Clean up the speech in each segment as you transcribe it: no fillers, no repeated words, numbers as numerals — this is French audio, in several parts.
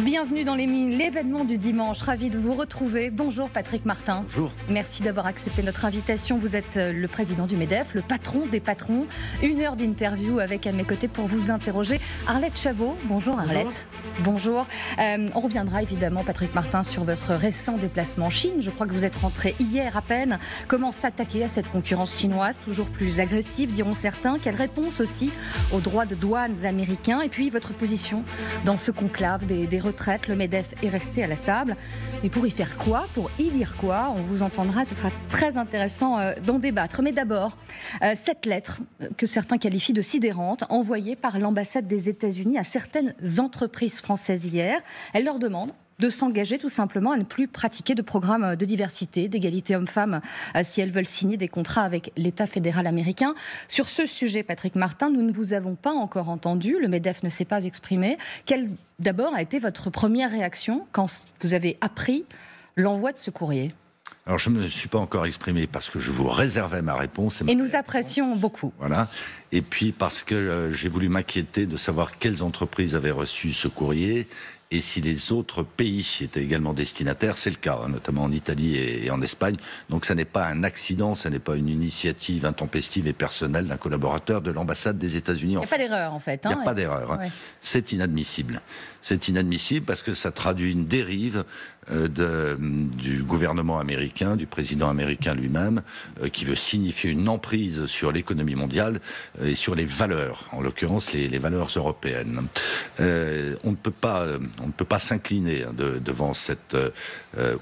Bienvenue dans l'événement du dimanche, ravi de vous retrouver. Bonjour Patrick Martin. Bonjour. Merci d'avoir accepté notre invitation. Vous êtes le président du MEDEF, le patron des patrons. 1 heure d'interview avec à mes côtés pour vous interroger Arlette Chabot. Bonjour Arlette. Bonjour. On reviendra évidemment Patrick Martin sur votre récent déplacement en Chine. Je crois que vous êtes rentré hier à peine. Comment s'attaquer à cette concurrence chinoise, toujours plus agressive diront certains. Quelle réponse aussi aux droits de douane américains. Et puis votre position dans ce conclave des retraites. Le MEDEF est resté à la table. Mais pour y faire quoi? Pour y lire quoi? On vous entendra, ce sera très intéressant d'en débattre. Mais d'abord, cette lettre que certains qualifient de sidérante, envoyée par l'ambassade des États-Unis à certaines entreprises françaises hier. Elle leur demande de s'engager tout simplement à ne plus pratiquer de programmes de diversité, d'égalité homme-femme, si elles veulent signer des contrats avec l'État fédéral américain. Sur ce sujet, Patrick Martin, nous ne vous avons pas encore entendu, le MEDEF ne s'est pas exprimé. Quelle, d'abord, a été votre première réaction quand vous avez appris l'envoi de ce courrier ? Alors, je ne me suis pas encore exprimé parce que je vous réservais ma réponse. Et nous apprécions beaucoup. Voilà. Et puis parce que j'ai voulu m'inquiéter de savoir quelles entreprises avaient reçu ce courrier et si les autres pays étaient également destinataires. C'est le cas, notamment en Italie et en Espagne. Donc, ça n'est pas un accident, ça n'est pas une initiative intempestive et personnelle d'un collaborateur de l'ambassade des États-Unis. Il n'y a pas d'erreur, en fait. Il n'y a pas d'erreur. Ouais. C'est inadmissible. C'est inadmissible parce que ça traduit une dérive du gouvernement américain, du président américain lui-même, qui veut signifier une emprise sur l'économie mondiale et sur les valeurs, en l'occurrence les valeurs européennes. On ne peut pas s'incliner devant cette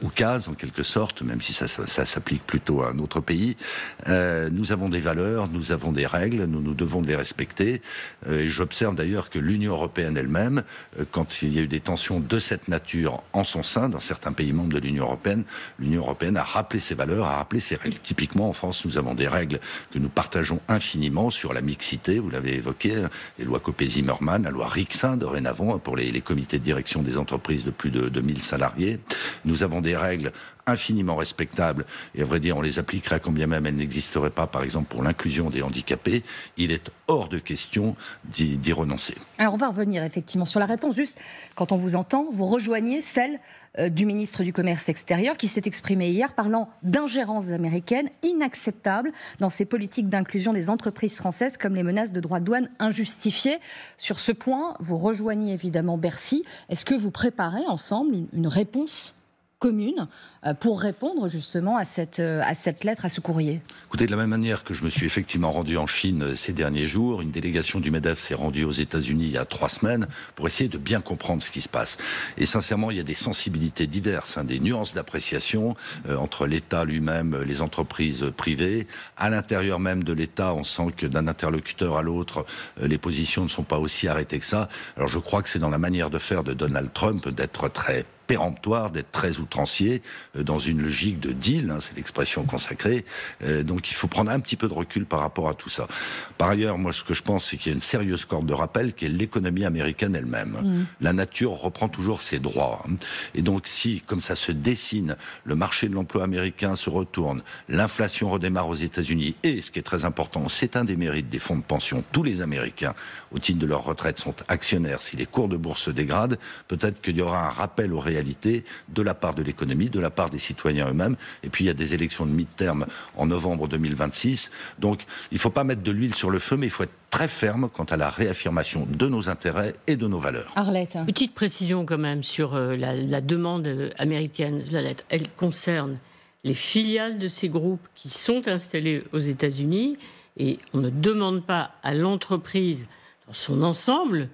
oukase, en quelque sorte, même si ça s'applique plutôt à un autre pays. Nous avons des valeurs, nous avons des règles, nous devons les respecter. Et j'observe d'ailleurs que l'Union européenne elle-même, quand il y a eu des tensions de cette nature en son sein, dans certains pays membres de l'Union européenne a rappelé ses valeurs, a rappelé ses règles. Typiquement, en France, nous avons des règles que nous partageons infiniment sur la mixité, vous l'avez évoqué, les lois Copé-Zimmermann, la loi Rixin, dorénavant, pour les comités de direction des entreprises de plus de 2000 salariés. Nous avons des règles infiniment respectables, et à vrai dire, on les appliquerait quand bien même elles n'existeraient pas, par exemple, pour l'inclusion des handicapés. Il est hors de question d'y renoncer. Alors, on va revenir effectivement sur la réponse. Juste, quand on vous entend, vous rejoignez celle du ministre du Commerce extérieur qui s'est exprimé hier parlant d'ingérences américaines inacceptables dans ces politiques d'inclusion des entreprises françaises comme les menaces de droits de douane injustifiées. Sur ce point, vous rejoignez évidemment Bercy. Est-ce que vous préparez ensemble une réponse commune pour répondre justement à cette lettre, à ce courrier? Écoutez, de la même manière que je me suis effectivement rendu en Chine ces derniers jours, une délégation du MEDEF s'est rendue aux États-Unis il y a 3 semaines pour essayer de bien comprendre ce qui se passe. Et sincèrement, il y a des sensibilités diverses, des nuances d'appréciation entre l'État lui-même, les entreprises privées. À l'intérieur même de l'État, on sent que d'un interlocuteur à l'autre, les positions ne sont pas aussi arrêtées que ça. Alors je crois que c'est dans la manière de faire de Donald Trump d'être très péremptoire, d'être très outrancier, dans une logique de deal, c'est l'expression consacrée. Donc il faut prendre un petit peu de recul par rapport à tout ça. Par ailleurs, moi ce que je pense, c'est qu'il y a une sérieuse corde de rappel qui est l'économie américaine elle-même. La nature reprend toujours ses droits. Et donc si, comme ça se dessine, le marché de l'emploi américain se retourne, l'inflation redémarre aux États-Unis, et ce qui est très important, c'est un des mérites des fonds de pension, tous les Américains, au titre de leur retraite, sont actionnaires. Si les cours de bourse se dégradent, peut-être qu'il y aura un rappel aux réalités de la part de l'économie, de la part des citoyens eux-mêmes. Et puis il y a des élections de mi-terme en novembre 2026. Donc il ne faut pas mettre de l'huile sur le feu, mais il faut être très ferme quant à la réaffirmation de nos intérêts et de nos valeurs. Arlette. Petite précision quand même sur la demande américaine de la lettre. Elle concerne les filiales de ces groupes qui sont installés aux États-Unis, et on ne demande pas à l'entreprise dans son ensemble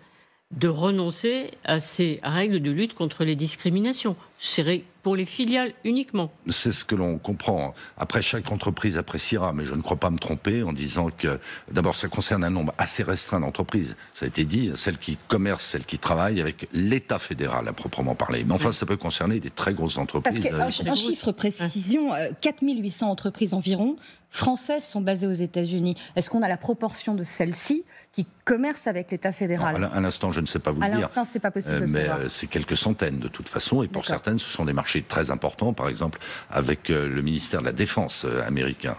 de renoncer à ces règles de lutte contre les discriminations. C'est pour les filiales uniquement. C'est ce que l'on comprend. Après, chaque entreprise appréciera, mais je ne crois pas me tromper en disant que, d'abord, ça concerne un nombre assez restreint d'entreprises. Ça a été dit, celles qui commercent, celles qui travaillent avec l'État fédéral, à proprement parler. Mais enfin, ça peut concerner des très grosses entreprises. Parce qu'un chiffre précision, 4800 entreprises environ françaises sont basées aux États-Unis. Est-ce qu'on a la proportion de celles-ci qui commercent avec l'État fédéral ? Non, à l'instant, je ne sais pas vous le dire. À l'instant, c'est pas possible de mais savoir. c'est quelques centaines de toute façon, et pour certaines, ce sont des marchés marchés très importants, par exemple avec le ministère de la Défense américain.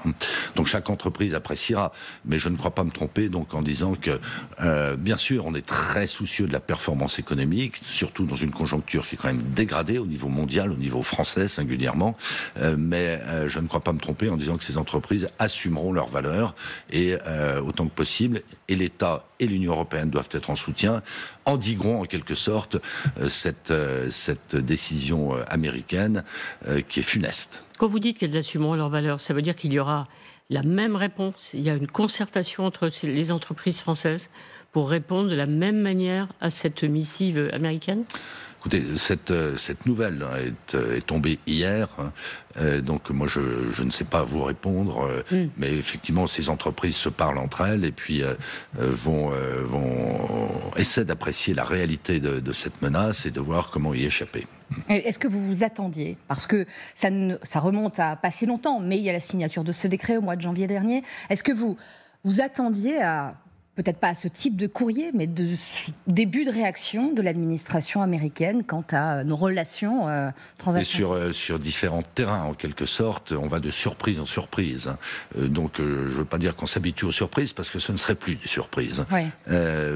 Donc chaque entreprise appréciera, mais je ne crois pas me tromper donc en disant que bien sûr on est très soucieux de la performance économique, surtout dans une conjoncture qui est quand même dégradée au niveau mondial, au niveau français singulièrement, mais je ne crois pas me tromper en disant que ces entreprises assumeront leurs valeurs et autant que possible, et l'État et l'Union européenne doivent être en soutien, endigueront en quelque sorte cette décision américaine qui est funeste. Quand vous dites qu'elles assumeront leurs valeurs, ça veut dire qu'il y aura la même réponse, il y a une concertation entre les entreprises françaises pour répondre de la même manière à cette missive américaine ? Écoutez, cette nouvelle est tombée hier, donc moi je ne sais pas vous répondre, mais effectivement ces entreprises se parlent entre elles et puis vont essayer d'apprécier la réalité de cette menace et de voir comment y échapper. Est-ce que vous vous attendiez, parce que ça remonte à pas si longtemps, mais il y a la signature de ce décret au mois de janvier dernier, est-ce que vous attendiez à... peut-être pas à ce type de courrier, mais de début de réaction de l'administration américaine quant à nos relations transatlantiques. Et sur différents terrains, en quelque sorte, on va de surprise en surprise. Donc, je ne veux pas dire qu'on s'habitue aux surprises, parce que ce ne serait plus des surprises. Oui.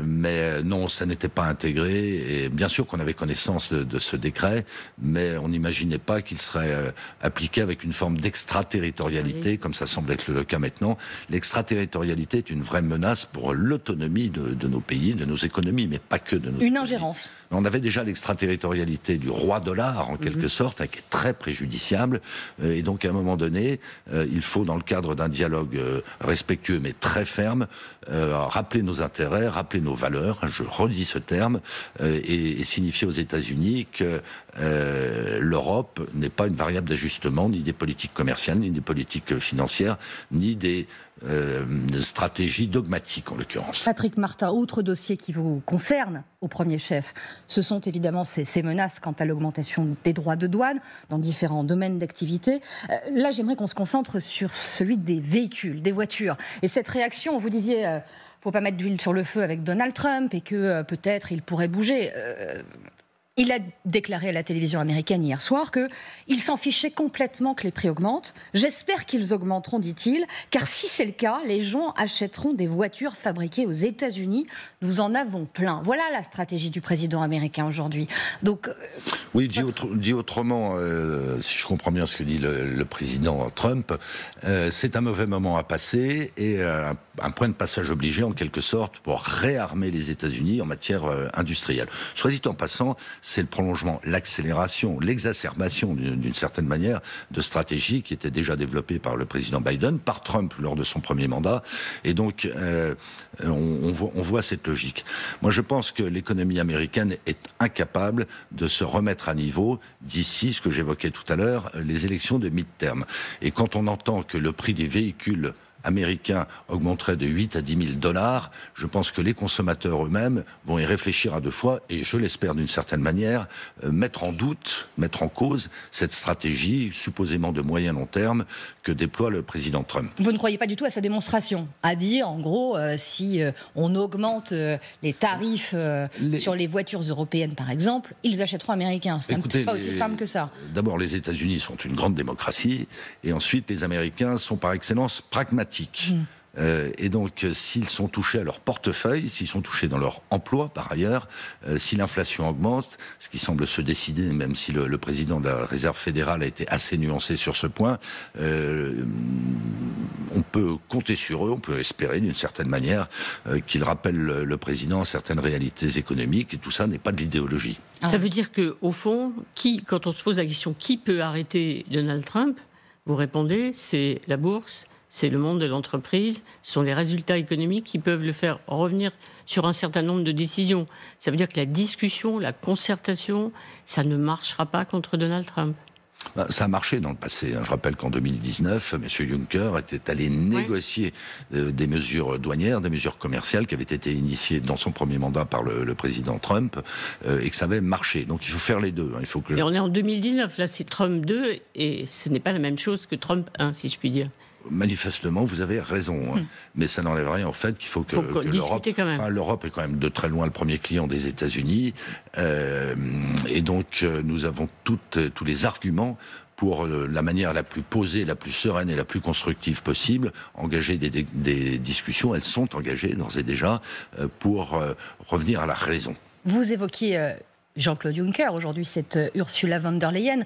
Mais non, ça n'était pas intégré. Et bien sûr qu'on avait connaissance de ce décret, mais on n'imaginait pas qu'il serait appliqué avec une forme d'extraterritorialité, comme ça semble être le cas maintenant. L'extraterritorialité est une vraie menace pour l'autonomie de nos pays, de nos économies, mais pas que de nos économies. Une ingérence. On avait déjà l'extraterritorialité du roi dollar, en quelque sorte, qui est très préjudiciable. Et donc, à un moment donné, il faut, dans le cadre d'un dialogue respectueux, mais très ferme, rappeler nos intérêts, rappeler nos valeurs, je redis ce terme, et signifier aux États-Unis que l'Europe n'est pas une variable d'ajustement, ni des politiques commerciales, ni des politiques financières, ni des stratégies dogmatiques, en l'occurrence. Patrick Martin, autre dossier qui vous concerne au premier chef, ce sont évidemment ces menaces quant à l'augmentation des droits de douane dans différents domaines d'activité. Là, j'aimerais qu'on se concentre sur celui des véhicules, des voitures. Et cette réaction, vous disiez, faut pas mettre d'huile sur le feu avec Donald Trump et que peut-être il pourrait bouger. Il a déclaré à la télévision américaine hier soir qu'il s'en fichait complètement que les prix augmentent. J'espère qu'ils augmenteront, dit-il, car si c'est le cas, les gens achèteront des voitures fabriquées aux États-Unis. Nous en avons plein. Voilà la stratégie du président américain aujourd'hui. Donc, oui, dit autrement, si je comprends bien ce que dit le président Trump, c'est un mauvais moment à passer et un point de passage obligé en quelque sorte pour réarmer les États-Unis en matière industrielle. Soit dit en passant, c'est le prolongement, l'accélération, l'exacerbation d'une certaine manière de stratégie qui était déjà développée par le président Biden, par Trump lors de son premier mandat. Et donc, on voit cette logique. Moi, je pense que l'économie américaine est incapable de se remettre à niveau d'ici, ce que j'évoquais tout à l'heure, les élections de mi-terme. Et quand on entend que le prix des véhicules américains augmenterait de 8 à 10 000 $, je pense que les consommateurs eux-mêmes vont y réfléchir à deux fois et, je l'espère d'une certaine manière, mettre en doute, mettre en cause cette stratégie supposément de moyen long terme que déploie le président Trump. Vous ne croyez pas du tout à sa démonstration, à dire en gros si on augmente les tarifs sur les voitures européennes par exemple, ils achèteront américains. C'est pas aussi simple que ça. D'abord, les États-Unis sont une grande démocratie et ensuite les Américains sont par excellence pragmatiques. Et donc, s'ils sont touchés à leur portefeuille, s'ils sont touchés dans leur emploi, par ailleurs, si l'inflation augmente, ce qui semble se décider, même si le président de la Réserve fédérale a été assez nuancé sur ce point, on peut compter sur eux, on peut espérer d'une certaine manière qu'ils rappellent le président à certaines réalités économiques, et tout ça n'est pas de l'idéologie. Ça veut dire qu'au fond, quand on se pose la question qui peut arrêter Donald Trump, vous répondez, c'est la bourse, c'est le monde de l'entreprise, ce sont les résultats économiques qui peuvent le faire revenir sur un certain nombre de décisions. Ça veut dire que la discussion, la concertation, ça ne marchera pas contre Donald Trump. Ça a marché dans le passé. Je rappelle qu'en 2019, M. Juncker était allé négocier des mesures douanières, des mesures commerciales qui avaient été initiées dans son premier mandat par le président Trump et que ça avait marché. Donc il faut faire les deux. Et on est en 2019, là c'est Trump 2 et ce n'est pas la même chose que Trump 1, si je puis dire. manifestement, vous avez raison. Mais ça n'enlève rien au fait qu'il faut que l'Europe... l'Europe est quand même de très loin le premier client des États-Unis. Et donc, nous avons tous les arguments pour la manière la plus posée, la plus sereine et la plus constructive possible, engager des discussions. Elles sont engagées d'ores et déjà pour revenir à la raison. Vous évoquiez Jean-Claude Juncker, aujourd'hui c'est Ursula von der Leyen.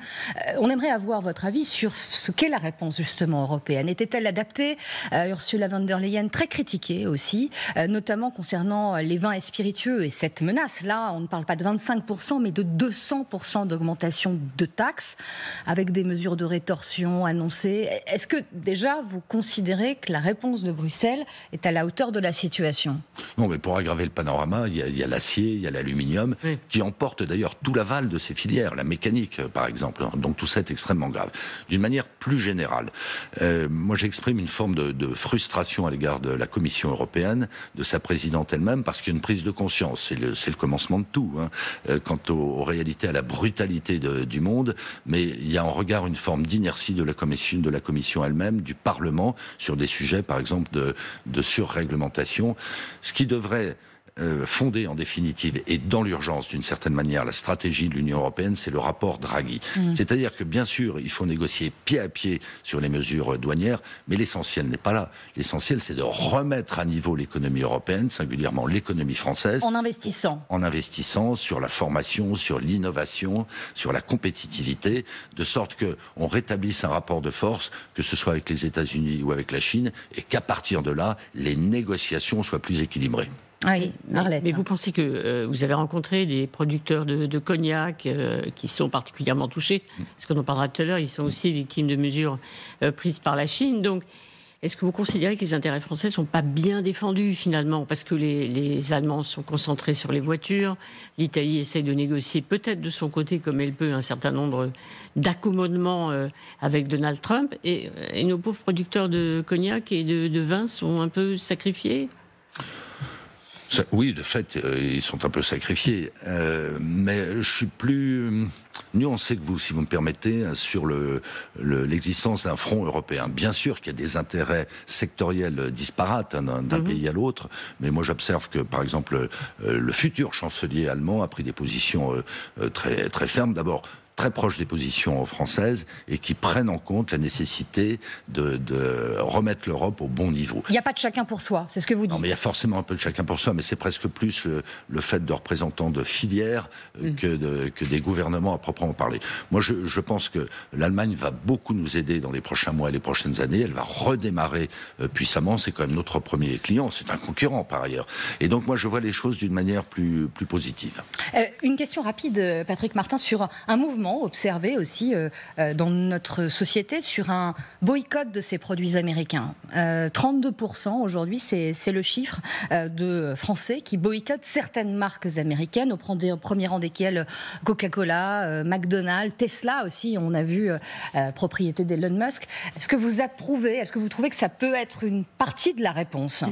On aimerait avoir votre avis sur ce qu'est la réponse justement européenne. Était-elle adaptée? Ursula von der Leyen, très critiquée aussi, notamment concernant les vins et spiritueux et cette menace. Là, on ne parle pas de 25%, mais de 200% d'augmentation de taxes, avec des mesures de rétorsion annoncées. Est-ce que déjà vous considérez que la réponse de Bruxelles est à la hauteur de la situation? Non, mais pour aggraver le panorama, il y a l'acier, il y a l'aluminium, qui emportent d'ailleurs tout l'aval de ces filières, la mécanique par exemple. Donc tout ça est extrêmement grave. D'une manière plus générale, moi j'exprime une forme de frustration à l'égard de la Commission européenne, de sa présidente elle-même, parce qu'il y a une prise de conscience. C'est le commencement de tout, quant aux réalités, à la brutalité du monde. Mais il y a en regard une forme d'inertie de la Commission elle-même, du Parlement, sur des sujets par exemple de surréglementation. Ce qui devrait fonder en définitive et dans l'urgence d'une certaine manière la stratégie de l'Union européenne, c'est le rapport Draghi. C'est-à-dire que bien sûr il faut négocier pied à pied sur les mesures douanières, mais l'essentiel n'est pas là. L'essentiel c'est de remettre à niveau l'économie européenne, singulièrement l'économie française. En investissant sur la formation, sur l'innovation, sur la compétitivité, de sorte qu'on rétablisse un rapport de force, que ce soit avec les États-Unis ou avec la Chine, et qu'à partir de là, les négociations soient plus équilibrées. Oui, Arlette. Mais vous pensez que vous avez rencontré des producteurs de cognac qui sont particulièrement touchés, parce qu'on en parlera tout à l'heure, ils sont aussi victimes de mesures prises par la Chine. Donc, est-ce que vous considérez que les intérêts français ne sont pas bien défendus finalement? Parce que les Allemands sont concentrés sur les voitures, l'Italie essaye de négocier peut-être de son côté comme elle peut un certain nombre d'accommodements avec Donald Trump, et nos pauvres producteurs de cognac et de vin sont un peu sacrifiés? Oui, de fait, ils sont un peu sacrifiés. Mais je suis plus nuancé que vous, si vous me permettez, sur l'existence d'un front européen. Bien sûr qu'il y a des intérêts sectoriels disparates d'un pays à l'autre, mais moi j'observe que, par exemple, le futur chancelier allemand a pris des positions très, très fermes. D'abord, très proches des positions françaises et qui prennent en compte la nécessité de remettre l'Europe au bon niveau. Il n'y a pas de chacun pour soi, c'est ce que vous dites. Non, mais il y a forcément un peu de chacun pour soi, mais c'est presque plus le fait de représentants de filières que des gouvernements à proprement parler. Moi, je pense que l'Allemagne va beaucoup nous aider dans les prochains mois et les prochaines années. Elle va redémarrer puissamment. C'est quand même notre premier client. C'est un concurrent par ailleurs. Et donc, moi, je vois les choses d'une manière plus positive. Une question rapide, Patrick Martin, sur un mouvement observé aussi dans notre société sur un boycott de ces produits américains. 32% aujourd'hui, c'est le chiffre de Français qui boycottent certaines marques américaines, au premier rang desquelles Coca-Cola, McDonald's, Tesla aussi, on a vu, propriété d'Elon Musk. Est-ce que vous approuvez, est-ce que vous trouvez que ça peut être une partie de la réponse?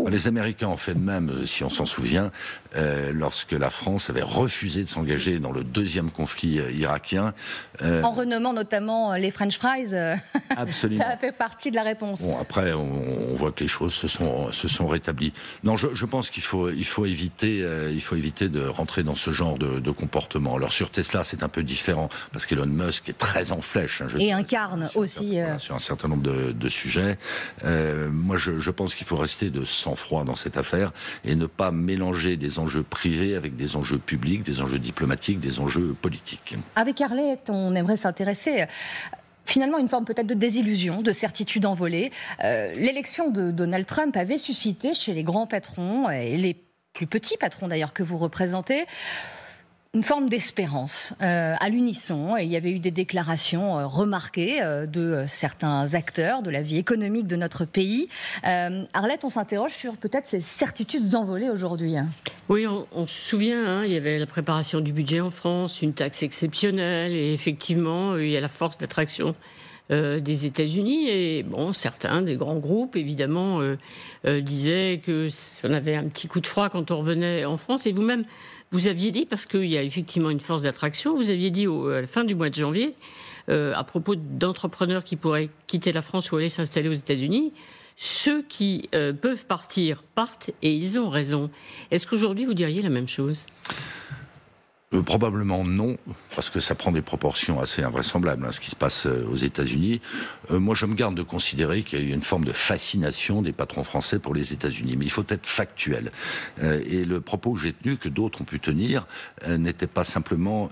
Les Américains ont fait de même, si on s'en souvient, lorsque la France avait refusé de s'engager dans le deuxième conflit irakien. En renommant notamment les French fries, absolument. Ça a fait partie de la réponse. Bon, après, on voit que les choses se sont rétablies. Non, je pense qu'il faut éviter de rentrer dans ce genre de comportement. Alors sur Tesla, c'est un peu différent parce qu'Elon Musk est très en flèche. Et incarne aussi sur un certain nombre de sujets. Moi, je pense qu'il faut rester de sang-froid dans cette affaire et ne pas mélanger des enjeux privés avec des enjeux publics, des enjeux diplomatiques, des enjeux politiques. Avec Arlette, on aimerait s'intéresser finalement une forme peut-être de désillusion, de certitude envolée. L'élection de Donald Trump avait suscité chez les grands patrons et les plus petits patrons d'ailleurs que vous représentez une forme d'espérance à l'unisson. Et il y avait eu des déclarations remarquées de certains acteurs de la vie économique de notre pays. Arlette, on s'interroge sur peut-être ces certitudes envolées aujourd'hui. Oui, on se souvient, il y avait la préparation du budget en France, une taxe exceptionnelle, et effectivement, il y a la force d'attraction des États-Unis. Et bon, certains des grands groupes, évidemment, disaient qu'on avait un petit coup de froid quand on revenait en France. Et vous-même, vous aviez dit, parce qu'il y a effectivement une force d'attraction, vous aviez dit à la fin du mois de janvier, à propos d'entrepreneurs qui pourraient quitter la France ou aller s'installer aux États-Unis. Ceux qui peuvent partir partent et ils ont raison. Est-ce qu'aujourd'hui vous diriez la même chose ? Probablement non, parce que ça prend des proportions assez invraisemblables, ce qui se passe aux États-Unis. Moi, je me garde de considérer qu'il y a une forme de fascination des patrons français pour les États-Unis, mais il faut être factuel. Et le propos que j'ai tenu, que d'autres ont pu tenir, n'était pas simplement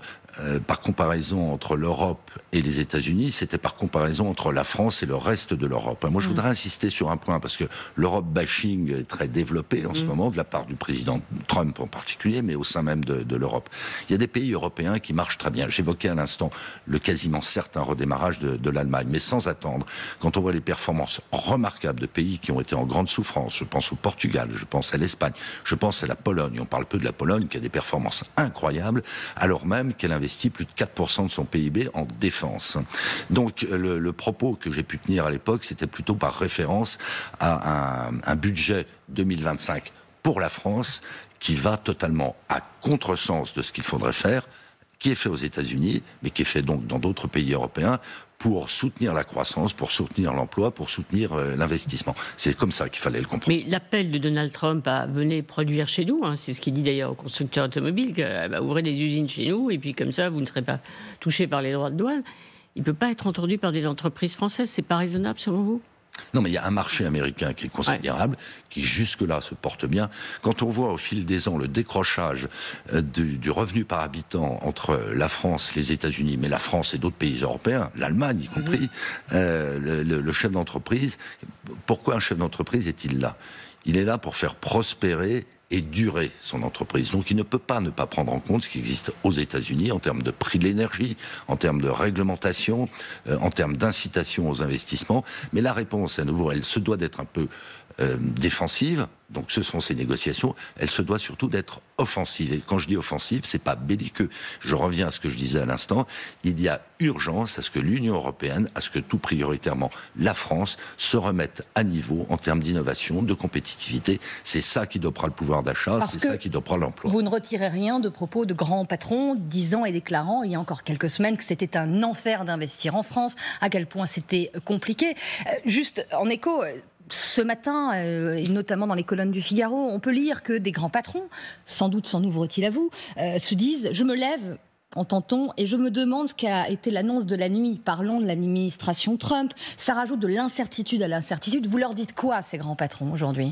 par comparaison entre l'Europe et les États-Unis, c'était par comparaison entre la France et le reste de l'Europe. Moi, je voudrais insister sur un point, parce que l'Europe bashing est très développé en ce moment, de la part du président Trump en particulier, mais au sein même de l'Europe. Il y a des pays européens qui marchent très bien. J'évoquais à l'instant le quasiment certain redémarrage de l'Allemagne, mais sans attendre. Quand on voit les performances remarquables de pays qui ont été en grande souffrance, je pense au Portugal, je pense à l'Espagne, je pense à la Pologne. On parle peu de la Pologne qui a des performances incroyables, alors même qu'elle investit plus de 4% de son PIB en défense. Donc le propos que j'ai pu tenir à l'époque, c'était plutôt par référence à un budget 2025 pour la France qui va totalement à contresens de ce qu'il faudrait faire, qui est fait aux États-Unis, mais qui est fait donc dans d'autres pays européens, pour soutenir la croissance, pour soutenir l'emploi, pour soutenir l'investissement. C'est comme ça qu'il fallait le comprendre. Mais l'appel de Donald Trump à venez produire chez nous, c'est ce qu'il dit d'ailleurs aux constructeurs automobiles, ouvrez des usines chez nous, et puis comme ça, vous ne serez pas touchés par les droits de douane. Il ne peut pas être entendu par des entreprises françaises. C'est pas raisonnable, selon vous ? Non, mais il y a un marché américain qui est considérable, qui jusque-là se porte bien. Quand on voit au fil des ans le décrochage du revenu par habitant entre la France, les États-Unis, mais la France et d'autres pays européens, l'Allemagne y compris, le chef d'entreprise, pourquoi un chef d'entreprise est-il là ? Il est là pour faire prospérer et durer son entreprise. Donc il ne peut pas ne pas prendre en compte ce qui existe aux États-Unis en termes de prix de l'énergie, en termes de réglementation, en termes d'incitation aux investissements. Mais la réponse, à nouveau, elle se doit d'être un peu défensive. Donc ce sont ces négociations. Elle se doit surtout d'être offensive. Et quand je dis offensive, c'est pas belliqueux. Je reviens à ce que je disais à l'instant. Il y a urgence à ce que l'Union européenne, à ce que tout prioritairement la France, se remette à niveau en termes d'innovation, de compétitivité. C'est ça qui dopera le pouvoir d'achat, c'est ça qui dopera l'emploi. Vous ne retirez rien de propos de grands patrons disant et déclarant il y a encore quelques semaines que c'était un enfer d'investir en France, à quel point c'était compliqué. Juste en écho... Ce matin, et notamment dans les colonnes du Figaro, on peut lire que des grands patrons, sans doute s'en ouvrent-ils à vous, se disent « Je me lève », entend-on, et je me demande ce qu'a été l'annonce de la nuit. Parlons de l'administration Trump. Ça rajoute de l'incertitude à l'incertitude. Vous leur dites quoi, ces grands patrons, aujourd'hui ?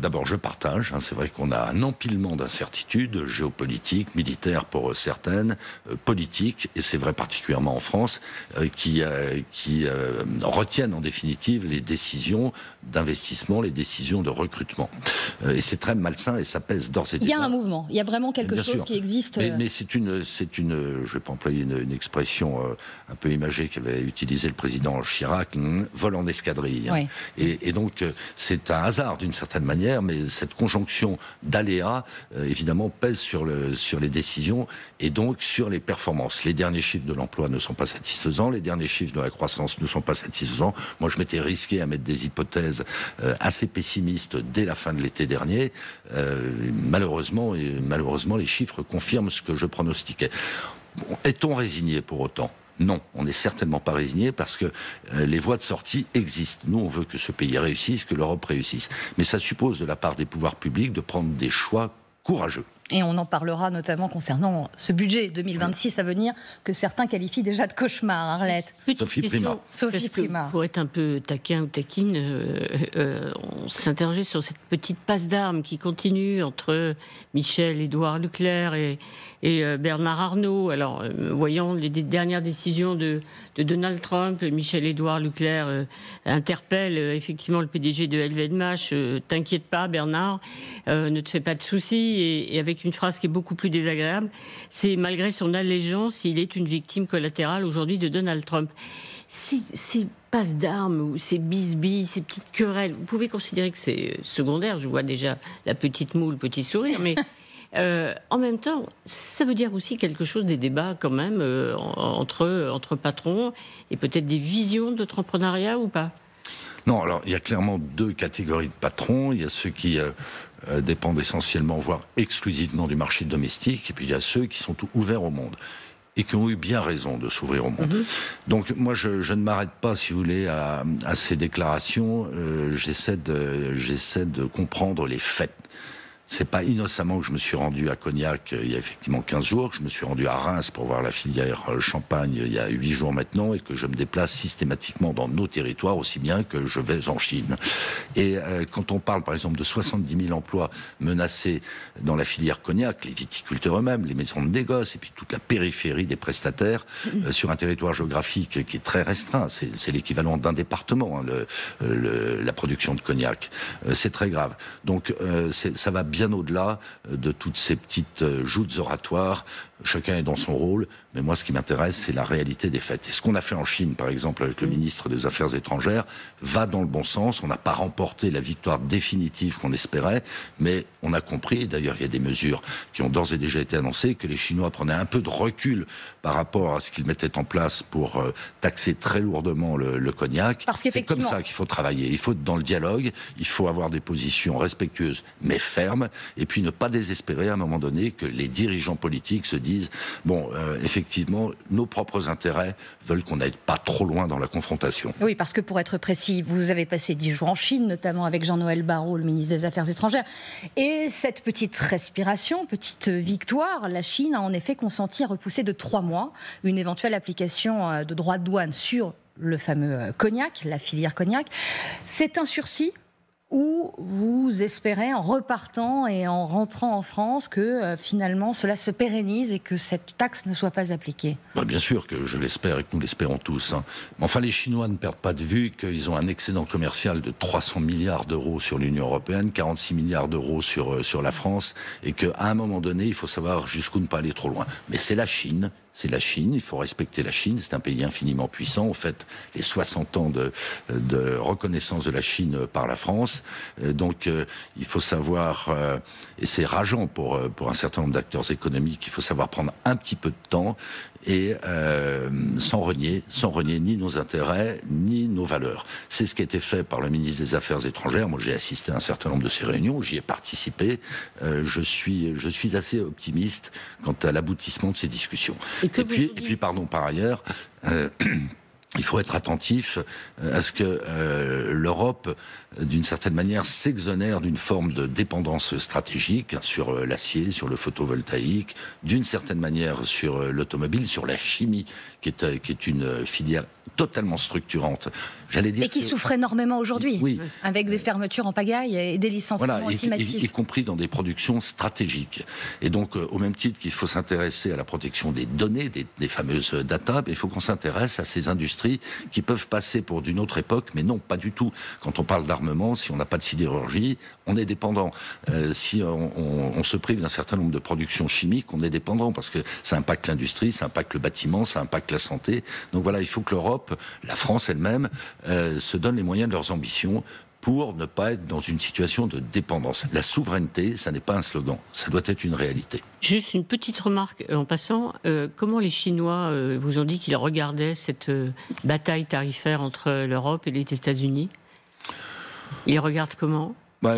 D'abord, je partage. C'est vrai qu'on a un empilement d'incertitudes géopolitiques, militaires pour certaines, politiques, et c'est vrai particulièrement en France, qui retiennent en définitive les décisions d'investissement, les décisions de recrutement. Et c'est très malsain et ça pèse d'ores et déjà. Il y a un mouvement, il y a vraiment quelque chose qui existe. Mais c'est une, je vais pas employer une expression un peu imagée qu'avait utilisé le président Chirac, vol en escadrille. Oui. Et donc c'est un hasard d'une certaine manière, mais cette conjonction d'aléas, évidemment, pèse sur les décisions et donc sur les performances. Les derniers chiffres de l'emploi ne sont pas satisfaisants, les derniers chiffres de la croissance ne sont pas satisfaisants. Moi, je m'étais risqué à mettre des hypothèses assez pessimistes dès la fin de l'été dernier. Malheureusement, les chiffres confirment ce que je pronostiquais. Bon, est-on résigné pour autant ? Non, on n'est certainement pas résigné parce que les voies de sortie existent. Nous, on veut que ce pays réussisse, que l'Europe réussisse. Mais ça suppose de la part des pouvoirs publics de prendre des choix courageux. Et on en parlera notamment concernant ce budget 2026 à venir que certains qualifient déjà de cauchemar, Arlette. Sophie Primas. Pour être un peu taquin ou taquine, on s'interrogeait sur cette petite passe d'armes qui continue entre Michel-Édouard Leclerc et Bernard Arnault. Alors, voyant les dernières décisions de Donald Trump, Michel-Édouard Leclerc interpelle effectivement le PDG de LVMH. T'inquiète pas, Bernard, ne te fais pas de soucis. Et avec une phrase qui est beaucoup plus désagréable, c'est malgré son allégeance, il est une victime collatérale aujourd'hui de Donald Trump. Ces passes d'armes ou ces bisbilles, ces petites querelles, vous pouvez considérer que c'est secondaire. Je vois déjà la petite moue, le petit sourire, mais en même temps, ça veut dire aussi quelque chose des débats quand même entre patrons et peut-être des visions d'entrepreneuriat ou pas ? Non, alors il y a clairement deux catégories de patrons. Il y a ceux qui dépendent essentiellement, voire exclusivement du marché domestique, et puis il y a ceux qui sont ouverts au monde. et qui ont eu bien raison de s'ouvrir au monde. Donc moi, je ne m'arrête pas, si vous voulez, à ces déclarations. J'essaie de comprendre les faits. C'est pas innocemment que je me suis rendu à Cognac il y a effectivement 15 jours, que je me suis rendu à Reims pour voir la filière Champagne il y a 8 jours maintenant, et que je me déplace systématiquement dans nos territoires aussi bien que je vais en Chine. Et quand on parle par exemple de 70 000 emplois menacés dans la filière Cognac, les viticulteurs eux-mêmes, les maisons de négoce, et puis toute la périphérie des prestataires, sur un territoire géographique qui est très restreint, c'est l'équivalent d'un département, hein, la production de Cognac. C'est très grave. Donc ça va bien au-delà de toutes ces petites joutes oratoires. Chacun est dans son rôle, mais moi ce qui m'intéresse, c'est la réalité des faits. Et ce qu'on a fait en Chine, par exemple, avec le ministre des Affaires étrangères, va dans le bon sens. On n'a pas remporté la victoire définitive qu'on espérait, mais on a compris, d'ailleurs il y a des mesures qui ont d'ores et déjà été annoncées, que les Chinois prenaient un peu de recul par rapport à ce qu'ils mettaient en place pour taxer très lourdement le cognac. C'est comme ça qu'il faut travailler. Il faut être dans le dialogue, il faut avoir des positions respectueuses, mais fermes, et puis ne pas désespérer à un moment donné que les dirigeants politiques se disent bon, effectivement, nos propres intérêts veulent qu'on n'aille pas trop loin dans la confrontation. Oui, parce que pour être précis, vous avez passé 10 jours en Chine, notamment avec Jean-Noël Barrot, le ministre des Affaires étrangères. Et cette petite respiration, petite victoire, la Chine a en effet consenti à repousser de 3 mois une éventuelle application de droits de douane sur le fameux cognac, la filière cognac. C'est un sursis ou vous espérez, en repartant et en rentrant en France, que finalement cela se pérennise et que cette taxe ne soit pas appliquée? Bien sûr que je l'espère et que nous l'espérons tous. Mais enfin, les Chinois ne perdent pas de vue qu'ils ont un excédent commercial de 300 milliards d'euros sur l'Union européenne, 46 milliards d'euros sur la France, et qu'à un moment donné, il faut savoir jusqu'où ne pas aller trop loin. Mais c'est la Chine. C'est la Chine, il faut respecter la Chine, c'est un pays infiniment puissant. En fait, les 60 ans de reconnaissance de la Chine par la France. Donc, il faut savoir, et c'est rageant pour un certain nombre d'acteurs économiques, il faut savoir prendre un petit peu de temps et sans renier ni nos intérêts, ni nos valeurs. C'est ce qui a été fait par le ministre des Affaires étrangères. Moi, j'ai assisté à un certain nombre de ces réunions, j'y ai participé. Je suis assez optimiste quant à l'aboutissement de ces discussions. Et puis, par ailleurs, il faut être attentif à ce que l'Europe, d'une certaine manière, s'exonère d'une forme de dépendance stratégique sur l'acier, sur le photovoltaïque, d'une certaine manière sur l'automobile, sur la chimie, qui est une filière totalement structurante. J'allais dire et qui souffre énormément aujourd'hui, oui, avec des fermetures en pagaille et des licenciements aussi massifs. Y compris dans des productions stratégiques. Et donc, au même titre qu'il faut s'intéresser à la protection des données, des fameuses data, il faut qu'on s'intéresse à ces industries qui peuvent passer pour d'une autre époque, mais non, pas du tout. Quand on parle d'armement, si on n'a pas de sidérurgie, on est dépendant. Si on se prive d'un certain nombre de productions chimiques, on est dépendant, parce que ça impacte l'industrie, ça impacte le bâtiment, ça impacte la santé. Donc voilà, il faut que l'Europe, la France elle-même, se donne les moyens de leurs ambitions pour ne pas être dans une situation de dépendance. La souveraineté, ça n'est pas un slogan, ça doit être une réalité. Juste une petite remarque en passant. Comment les Chinois vous ont dit qu'ils regardaient cette bataille tarifaire entre l'Europe et les États-Unis? Ils regardent comment? Ça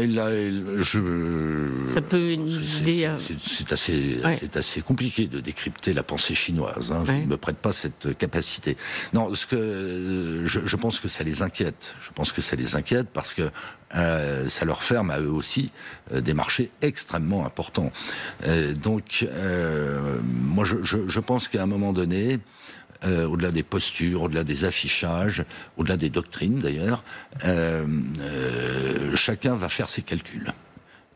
peut c'est assez compliqué de décrypter la pensée chinoise. Je ne me prête pas cette capacité. Non, je pense que ça les inquiète. Je pense que ça les inquiète parce que ça leur ferme à eux aussi des marchés extrêmement importants. Donc, moi, je pense qu'à un moment donné, au-delà des postures, au-delà des affichages, au-delà des doctrines d'ailleurs, chacun va faire ses calculs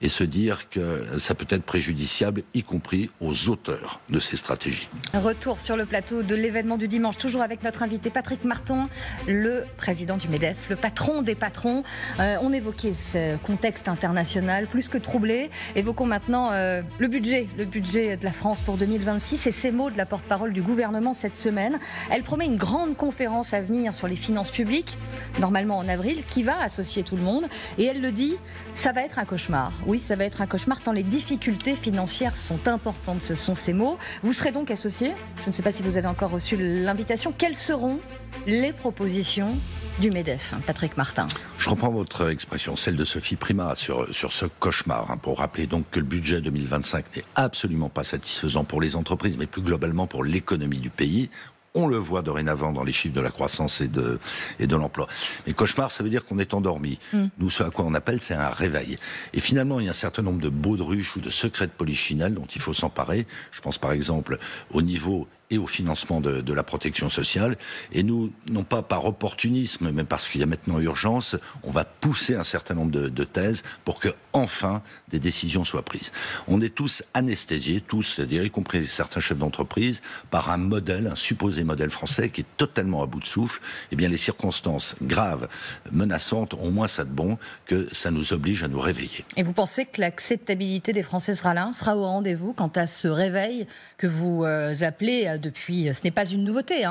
et se dire que ça peut être préjudiciable, y compris aux auteurs de ces stratégies. Retour sur le plateau de l'événement du dimanche, toujours avec notre invité Patrick Marton, le président du MEDEF, le patron des patrons. On évoquait ce contexte international plus que troublé. Évoquons maintenant le budget de la France pour 2026 et ces mots de la porte-parole du gouvernement cette semaine. Elle promet une grande conférence à venir sur les finances publiques, normalement en avril, qui va associer tout le monde. Et elle le dit, ça va être un cauchemar. Oui, ça va être un cauchemar tant les difficultés financières sont importantes, ce sont ces mots. Vous serez donc associé. Je ne sais pas si vous avez encore reçu l'invitation. Quelles seront les propositions du MEDEF, Patrick Martin. Je reprends votre expression, celle de Sophie Primas, sur ce cauchemar, pour rappeler donc que le budget 2025 n'est absolument pas satisfaisant pour les entreprises, mais plus globalement pour l'économie du pays. On le voit dorénavant dans les chiffres de la croissance et de l'emploi. Mais cauchemar, ça veut dire qu'on est endormi. Nous, ce à quoi on appelle, c'est un réveil. Et finalement, il y a un certain nombre de baudruches ou de secrets de polichinelle dont il faut s'emparer. Je pense par exemple au niveau et au financement de la protection sociale. Et nous, non pas par opportunisme, mais parce qu'il y a maintenant urgence, on va pousser un certain nombre de thèses pour que, enfin, des décisions soient prises. On est tous anesthésiés, tous, c'est-à-dire y compris certains chefs d'entreprise, par un modèle, un supposé modèle français qui est totalement à bout de souffle. Eh bien, les circonstances graves, menaçantes, ont moins ça de bon que ça nous oblige à nous réveiller. Et vous pensez que l'acceptabilité des Français sera au rendez-vous quant à ce réveil que vous appelez depuis, ce n'est pas une nouveauté,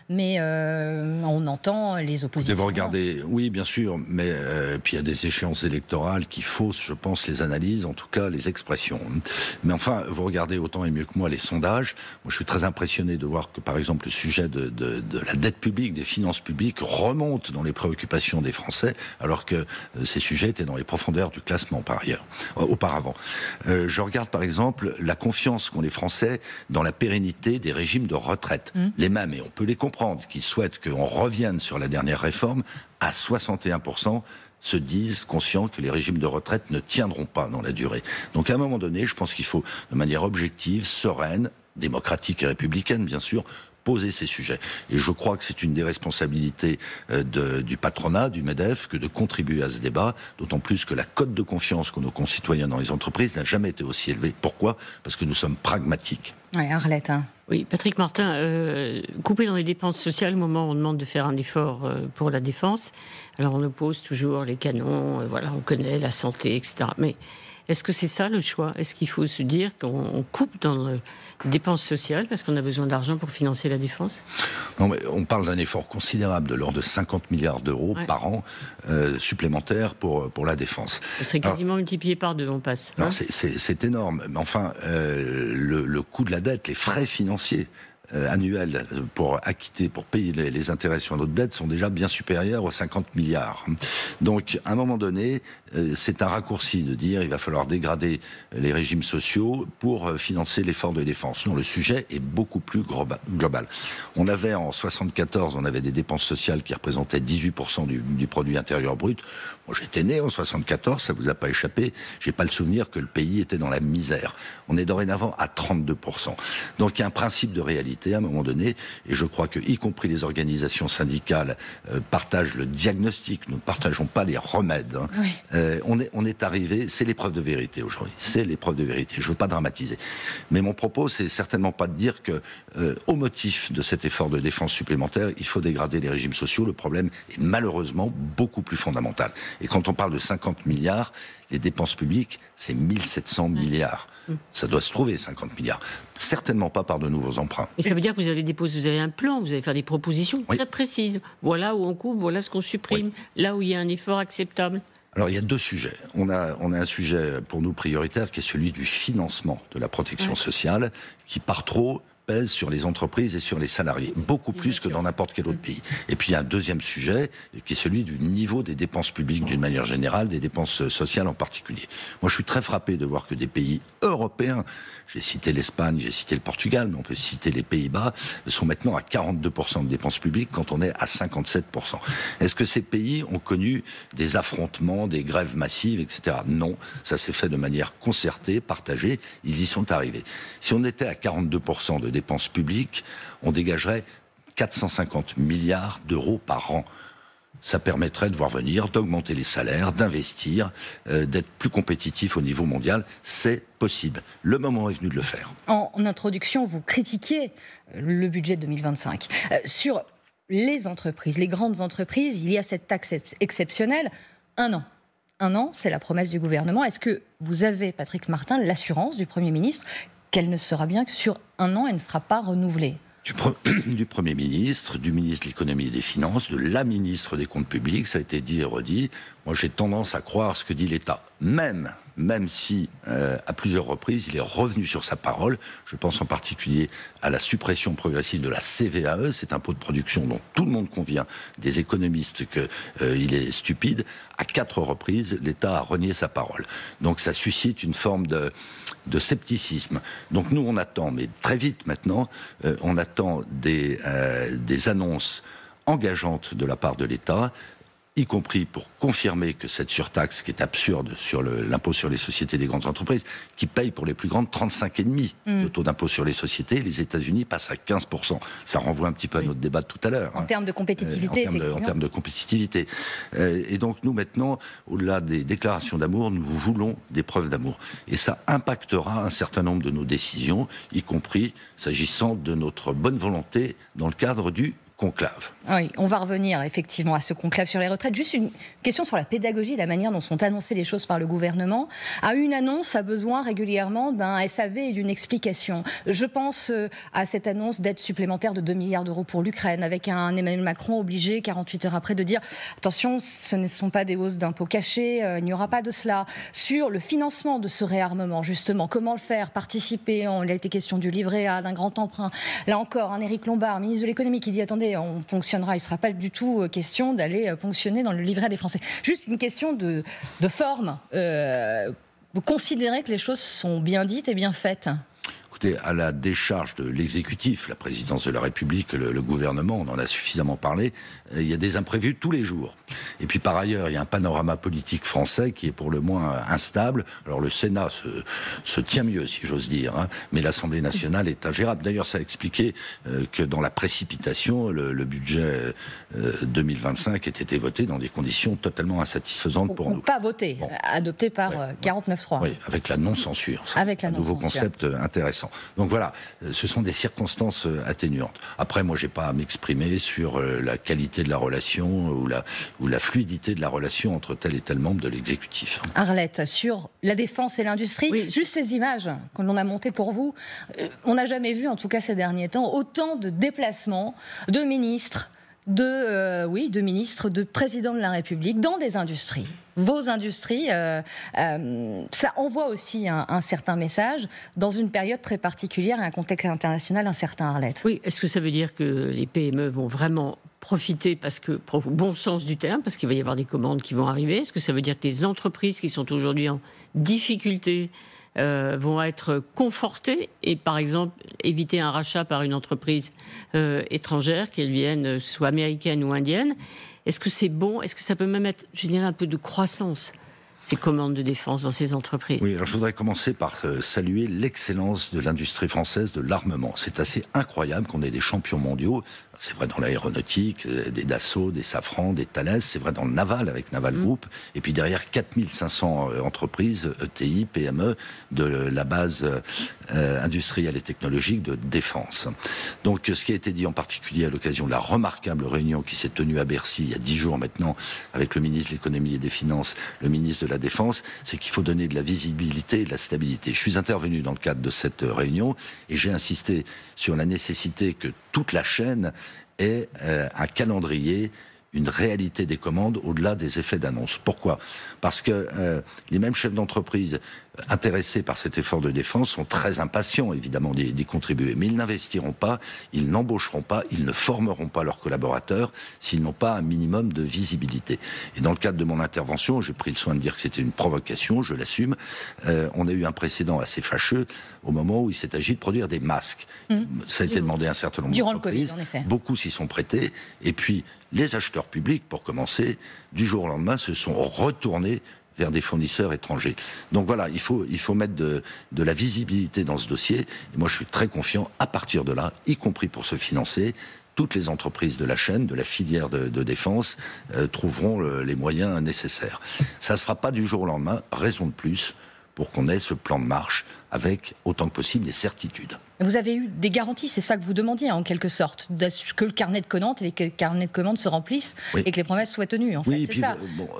mais on entend les oppositions. Vous regardez, oui, bien sûr, mais puis il y a des échéances électorales qui faussent, je pense, les analyses, en tout cas les expressions. Mais enfin, vous regardez autant et mieux que moi les sondages. Moi, je suis très impressionné de voir que, par exemple, le sujet de la dette publique, des finances publiques, remonte dans les préoccupations des Français, alors que ces sujets étaient dans les profondeurs du classement, par ailleurs, auparavant. Je regarde, par exemple, la confiance qu'ont les Français dans la pérennité des régimes de retraite. Les mêmes, et on peut les comprendre, qui souhaitent qu'on revienne sur la dernière réforme, à 61%, se disent conscients que les régimes de retraite ne tiendront pas dans la durée. Donc à un moment donné, je pense qu'il faut, de manière objective, sereine, démocratique et républicaine, bien sûr, poser ces sujets. Et je crois que c'est une des responsabilités du patronat, du MEDEF, que de contribuer à ce débat, d'autant plus que la cote de confiance qu'ont nos concitoyens dans les entreprises n'a jamais été aussi élevée. Pourquoi ? Parce que nous sommes pragmatiques. Oui, Arlette. Oui, Patrick Martin, couper dans les dépenses sociales, au moment où on demande de faire un effort pour la défense, alors on oppose toujours les canons, voilà, on connaît la santé, etc. Mais est-ce que c'est ça le choix ? Est-ce qu'il faut se dire qu'on coupe dans les dépenses sociales parce qu'on a besoin d'argent pour financer la défense ? Non, mais on parle d'un effort considérable de l'ordre de 50 milliards d'euros par an supplémentaires pour la défense. Ça serait quasiment multiplié par 2, on passe. C'est énorme. Mais enfin, le coût de la dette, les frais financiers annuels pour payer les intérêts sur notre dette sont déjà bien supérieurs aux 50 milliards. Donc, à un moment donné, c'est un raccourci de dire il va falloir dégrader les régimes sociaux pour financer l'effort de défense. Non, le sujet est beaucoup plus global. On avait en 74, on avait des dépenses sociales qui représentaient 18% du produit intérieur brut. Moi, j'étais né en 74, ça vous a pas échappé. J'ai pas le souvenir que le pays était dans la misère. On est dorénavant à 32%. Donc, il y a un principe de réalité à un moment donné, et je crois que, y compris les organisations syndicales, partagent le diagnostic. Nous ne partageons pas les remèdes. Oui. On est arrivé, c'est l'épreuve de vérité aujourd'hui. C'est l'épreuve de vérité. Je ne veux pas dramatiser. Mais mon propos, c'est certainement pas de dire que, au motif de cet effort de défense supplémentaire, il faut dégrader les régimes sociaux. Le problème est malheureusement beaucoup plus fondamental. Et quand on parle de 50 milliards, les dépenses publiques, c'est 1700 milliards. Ça doit se trouver, 50 milliards. Certainement pas par de nouveaux emprunts. Et ça veut dire que vous avez un plan, vous allez faire des propositions très précises. Voilà où on coupe, voilà ce qu'on supprime, là où il y a un effort acceptable. Alors, il y a deux sujets. On a un sujet pour nous prioritaire qui est celui du financement de la protection sociale, qui par trop pèse sur les entreprises et sur les salariés, beaucoup plus que dans n'importe quel autre pays. Et puis il y a un deuxième sujet qui est celui du niveau des dépenses publiques d'une manière générale, des dépenses sociales en particulier. Moi, je suis très frappé de voir que des pays européens, j'ai cité l'Espagne, j'ai cité le Portugal, mais on peut citer les Pays-Bas, sont maintenant à 42% de dépenses publiques quand on est à 57%. Est-ce que ces pays ont connu des affrontements, des grèves massives, etc. Non, ça s'est fait de manière concertée, partagée, ils y sont arrivés. Si on était à 42% de dépenses publiques, on dégagerait 450 milliards d'euros par an. Ça permettrait de voir venir, d'augmenter les salaires, d'investir, d'être plus compétitif au niveau mondial. C'est possible. Le moment est venu de le faire. En introduction, vous critiquiez le budget 2025. Sur les entreprises, les grandes entreprises, il y a cette taxe exceptionnelle. 1 an. 1 an, c'est la promesse du gouvernement. Est-ce que vous avez, Patrick Martin, l'assurance du Premier ministre qu'elle ne sera bien que sur 1 an, elle ne sera pas renouvelée? Du Premier ministre, du ministre de l'Économie et des Finances, de la ministre des Comptes Publics, ça a été dit et redit. Moi, j'ai tendance à croire ce que dit l'État. Même même si, à plusieurs reprises, il est revenu sur sa parole. Je pense en particulier à la suppression progressive de la CVAE, cet impôt de production dont tout le monde convient, des économistes, qu'il est stupide. À 4 reprises, l'État a renié sa parole. Donc ça suscite une forme de scepticisme. Donc nous, on attend, mais très vite maintenant, on attend des annonces engageantes de la part de l'État, y compris pour confirmer que cette surtaxe qui est absurde sur l'impôt sur les sociétés des grandes entreprises, qui paye pour les plus grandes 35,5% le taux d'impôt sur les sociétés, les États-Unis passent à 15%. Ça renvoie un petit peu à notre débat de tout à l'heure. En termes de compétitivité, effectivement. En termes de compétitivité. Et donc nous maintenant, au-delà des déclarations d'amour, nous voulons des preuves d'amour. Et ça impactera un certain nombre de nos décisions, y compris s'agissant de notre bonne volonté dans le cadre du conclave. Oui, on va revenir effectivement à ce conclave sur les retraites. Juste une question sur la pédagogie, la manière dont sont annoncées les choses par le gouvernement. Une annonce a besoin régulièrement d'un SAV et d'une explication. Je pense à cette annonce d'aide supplémentaire de 2 milliards d'euros pour l'Ukraine, avec un Emmanuel Macron obligé, 48 heures après, de dire attention, ce ne sont pas des hausses d'impôts cachés, il n'y aura pas de cela. Sur le financement de ce réarmement, justement, comment le faire, participer, il a été question du livret A, d'un grand emprunt. Là encore, Éric Lombard, ministre de l'économie, qui dit attendez, on ponctionnera, il ne sera pas du tout question d'aller ponctionner dans le livret des Français. Juste une question de forme. Vous considérez que les choses sont bien dites et bien faites ? Écoutez, à la décharge de l'exécutif, la présidence de la République, le gouvernement, on en a suffisamment parlé, il y a des imprévus tous les jours. Et puis par ailleurs, il y a un panorama politique français qui est pour le moins instable. Alors le Sénat se tient mieux, si j'ose dire, mais l'Assemblée nationale est ingérable. D'ailleurs, ça a expliqué que dans la précipitation, le budget 2025 ait été voté dans des conditions totalement insatisfaisantes pour nous. Pas voté, adopté par 49.3. Oui, avec la non-censure. Avec la nouveau non-censure. Concept intéressant. Donc voilà, ce sont des circonstances atténuantes. Après, moi, j'ai pas à m'exprimer sur la qualité de la relation ou la fluidité de la relation entre tel et tel membre de l'exécutif. Arlette, sur la défense et l'industrie, juste ces images que l'on a montées pour vous, on n'a jamais vu, en tout cas ces derniers temps, autant de déplacements de ministres, de ministres, de présidents de la République dans des industries. Vos industries, ça envoie aussi un certain message dans une période très particulière et un contexte international incertain, Arlette. Oui, est-ce que ça veut dire que les PME vont vraiment profiter pour le bon sens du terme, parce qu'il va y avoir des commandes qui vont arriver? Est-ce que ça veut dire que les entreprises qui sont aujourd'hui en difficulté vont être confortées et, par exemple, éviter un rachat par une entreprise étrangère, qu'elle vienne soit américaine ou indienne? Est-ce que c'est bon? Est-ce que ça peut même être, je dirais, un peu de croissance, ces commandes de défense dans ces entreprises? Oui, alors je voudrais commencer par saluer l'excellence de l'industrie française de l'armement. C'est assez incroyable qu'on ait des champions mondiaux. C'est vrai dans l'aéronautique, des Dassault, des Safran, des Thales, c'est vrai dans le naval avec Naval Group, et puis derrière 4500 entreprises, ETI, PME, de la base industrielle et technologique de défense. Donc ce qui a été dit en particulier à l'occasion de la remarquable réunion qui s'est tenue à Bercy il y a 10 jours maintenant, avec le ministre de l'économie et des finances, le ministre de la Défense, c'est qu'il faut donner de la visibilité et de la stabilité. Je suis intervenu dans le cadre de cette réunion et j'ai insisté sur la nécessité que toute la chaîne ait un calendrier, une réalité des commandes au-delà des effets d'annonce. Pourquoi ? Parce que les mêmes chefs d'entreprise intéressés par cet effort de défense sont très impatients, évidemment, d'y contribuer. Mais ils n'investiront pas, ils n'embaucheront pas, ils ne formeront pas leurs collaborateurs s'ils n'ont pas un minimum de visibilité. Et dans le cadre de mon intervention, j'ai pris le soin de dire que c'était une provocation, je l'assume. On a eu un précédent assez fâcheux au moment où il s'est agi de produire des masques. Ça a été demandé à un certain nombre d'entreprises. Durant le Covid, en effet. Beaucoup s'y sont prêtés. Et puis, les acheteurs publics, pour commencer, du jour au lendemain, se sont retournés vers des fournisseurs étrangers. Donc voilà, il faut mettre de la visibilité dans ce dossier. Et moi, je suis très confiant, à partir de là, y compris pour se financer, toutes les entreprises de la chaîne, de la filière de défense, trouveront les moyens nécessaires. Ça ne se fera pas du jour au lendemain, raison de plus, pour qu'on ait ce plan de marche avec, autant que possible, des certitudes. Vous avez eu des garanties, c'est ça que vous demandiez en quelque sorte, que le carnet de commandes, les carnets de commandes se remplissent et que les promesses soient tenues. En fait, et c'est puis ça.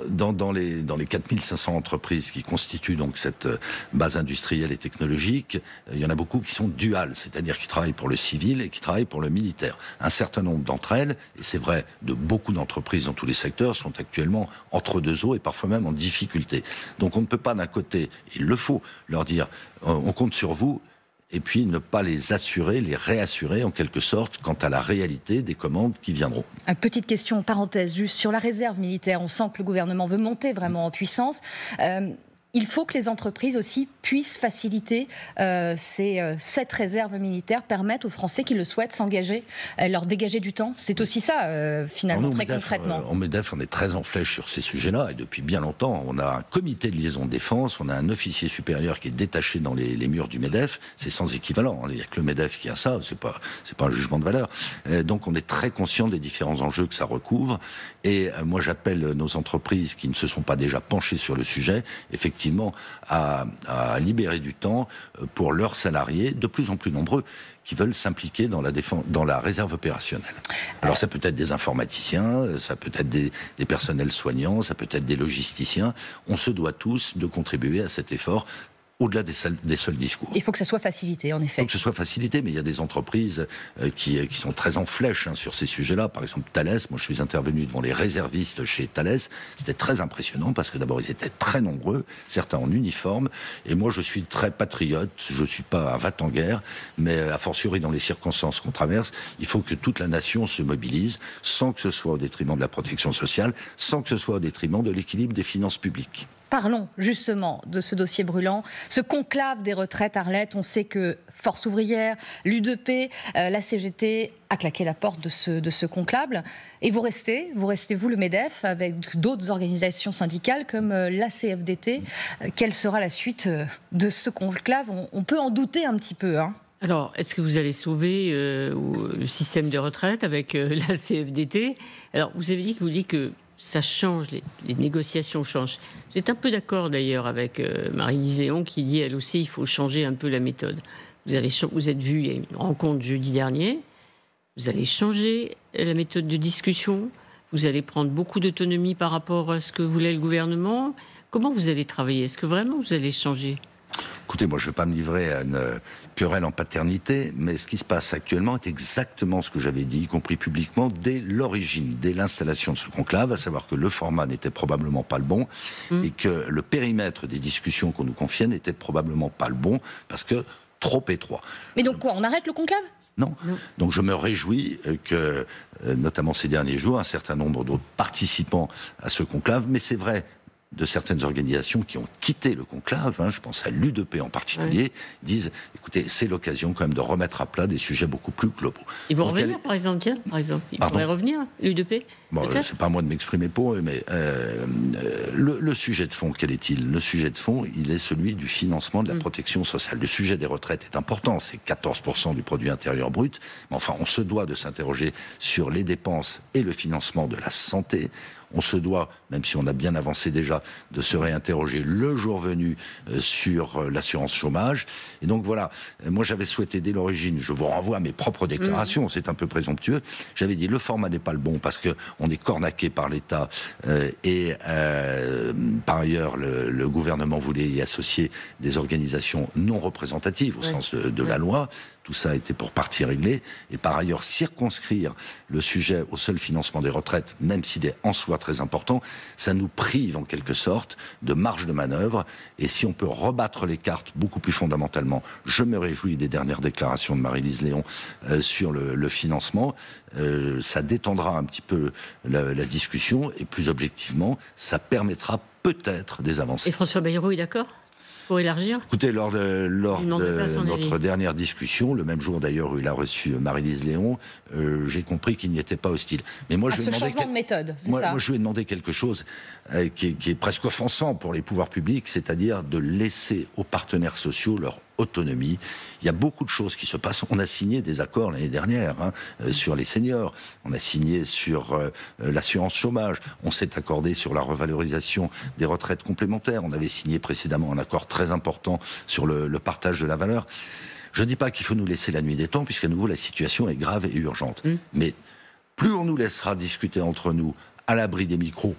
Dans les 4500 entreprises qui constituent donc cette base industrielle et technologique, il y en a beaucoup qui sont duales, c'est-à-dire qui travaillent pour le civil et qui travaillent pour le militaire. Un certain nombre d'entre elles, et c'est vrai de beaucoup d'entreprises dans tous les secteurs, sont actuellement entre deux eaux et parfois même en difficulté. Donc on ne peut pas d'un côté, il le faut, leur dire on compte sur vous, et puis ne pas les assurer, les réassurer en quelque sorte quant à la réalité des commandes qui viendront. Une petite question, parenthèse, juste sur la réserve militaire. On sent que le gouvernement veut monter vraiment en puissance. Il faut que les entreprises aussi puissent faciliter cette réserve militaire, permettre aux Français qui le souhaitent s'engager, leur dégager du temps. C'est aussi ça, finalement, nous, très MEDEF, concrètement. En MEDEF, on est très en flèche sur ces sujets-là, et depuis bien longtemps. On a un comité de liaison de défense, on a un officier supérieur qui est détaché dans les murs du MEDEF. C'est sans équivalent. Il n'y a que le MEDEF qui a ça, c'est pas un jugement de valeur. Donc on est très conscient des différents enjeux que ça recouvre. Et moi, j'appelle nos entreprises qui ne se sont pas déjà penchées sur le sujet, effectivement, à libérer du temps pour leurs salariés, de plus en plus nombreux, qui veulent s'impliquer dans la réserve opérationnelle. Alors ça peut être des informaticiens, ça peut être des personnels soignants, ça peut être des logisticiens. On se doit tous de contribuer à cet effort, au-delà des seuls discours. Il faut que ça soit facilité, en effet. Il faut que ce soit facilité, mais il y a des entreprises qui sont très en flèche sur ces sujets-là. Par exemple, Thales, moi je suis intervenu devant les réservistes chez Thales. C'était très impressionnant parce que d'abord ils étaient très nombreux, certains en uniforme. Et moi je suis très patriote, je ne suis pas un va-t-en-guerre, mais a fortiori dans les circonstances qu'on traverse, il faut que toute la nation se mobilise sans que ce soit au détriment de la protection sociale, sans que ce soit au détriment de l'équilibre des finances publiques. Parlons justement de ce dossier brûlant, ce conclave des retraites, Arlette. On sait que Force ouvrière, l'U2P, la CGT a claqué la porte de ce conclave. Et vous restez, vous le MEDEF, avec d'autres organisations syndicales comme la CFDT. Quelle sera la suite de ce conclave ? On peut en douter un petit peu, hein. Alors, est-ce que vous allez sauver le système de retraite avec la CFDT ? Alors, vous avez dit que ça change, les négociations changent. J'étais un peu d'accord d'ailleurs avec Marie-Lise Léon qui dit elle aussi il faut changer un peu la méthode. Vous êtes vu, il y a une rencontre jeudi dernier, vous allez changer la méthode de discussion, vous allez prendre beaucoup d'autonomie par rapport à ce que voulait le gouvernement. Comment vous allez travailler ? Est-ce que vraiment vous allez changer ? Écoutez, moi je ne vais pas me livrer à une querelle en paternité, mais ce qui se passe actuellement est exactement ce que j'avais dit, y compris publiquement, dès l'origine, dès l'installation de ce conclave, à savoir que le format n'était probablement pas le bon, et que le périmètre des discussions qu'on nous confiait n'était probablement pas le bon, parce que trop étroit. Mais donc quoi, on arrête le conclave ? Non. Donc je me réjouis que, notamment ces derniers jours, un certain nombre d'autres participants à ce conclave, mais c'est vrai, de certaines organisations qui ont quitté le conclave, je pense à l'U2P en particulier, disent, écoutez, c'est l'occasion quand même de remettre à plat des sujets beaucoup plus globaux. Ils vont revenir, par exemple, ils pourraient revenir, l'U2P. Bon, c'est pas à moi de m'exprimer pour eux, mais le sujet de fond, quel est-il ? Le sujet de fond, il est celui du financement de la protection sociale. Le sujet des retraites est important, c'est 14% du produit intérieur brut, mais enfin, on se doit de s'interroger sur les dépenses et le financement de la santé. On se doit, même si on a bien avancé déjà, de se réinterroger le jour venu sur l'assurance chômage. Et donc voilà, moi j'avais souhaité dès l'origine, je vous renvoie à mes propres déclarations, c'est un peu présomptueux, j'avais dit le format n'est pas le bon parce qu'on est cornaqué par l'État et par ailleurs le gouvernement voulait y associer des organisations non représentatives au sens de la loi. Tout ça était pour partie réglée. Et par ailleurs, circonscrire le sujet au seul financement des retraites, même s'il est en soi très important, ça nous prive en quelque sorte de marge de manœuvre. Et si on peut rebattre les cartes beaucoup plus fondamentalement, je me réjouis des dernières déclarations de Marie-Lise Léon sur le financement. Ça détendra un petit peu la discussion et plus objectivement, ça permettra peut-être des avancées. Et François Bayrou est d'accord ? Pour élargir ? Écoutez, lors de notre dernière discussion, le même jour d'ailleurs où il a reçu Marie-Lise Léon, j'ai compris qu'il n'y était pas hostile. Mais moi, ce changement de méthode, c'est ça ? Moi, je lui ai demandé quelque chose qui est presque offensant pour les pouvoirs publics, c'est-à-dire de laisser aux partenaires sociaux leur autonomie. Il y a beaucoup de choses qui se passent. On a signé des accords l'année dernière sur les seniors. On a signé sur l'assurance chômage. On s'est accordé sur la revalorisation des retraites complémentaires. On avait signé précédemment un accord très important sur le partage de la valeur. Je ne dis pas qu'il faut nous laisser la nuit des temps, puisqu'à nouveau la situation est grave et urgente. Mais plus on nous laissera discuter entre nous, à l'abri des micros,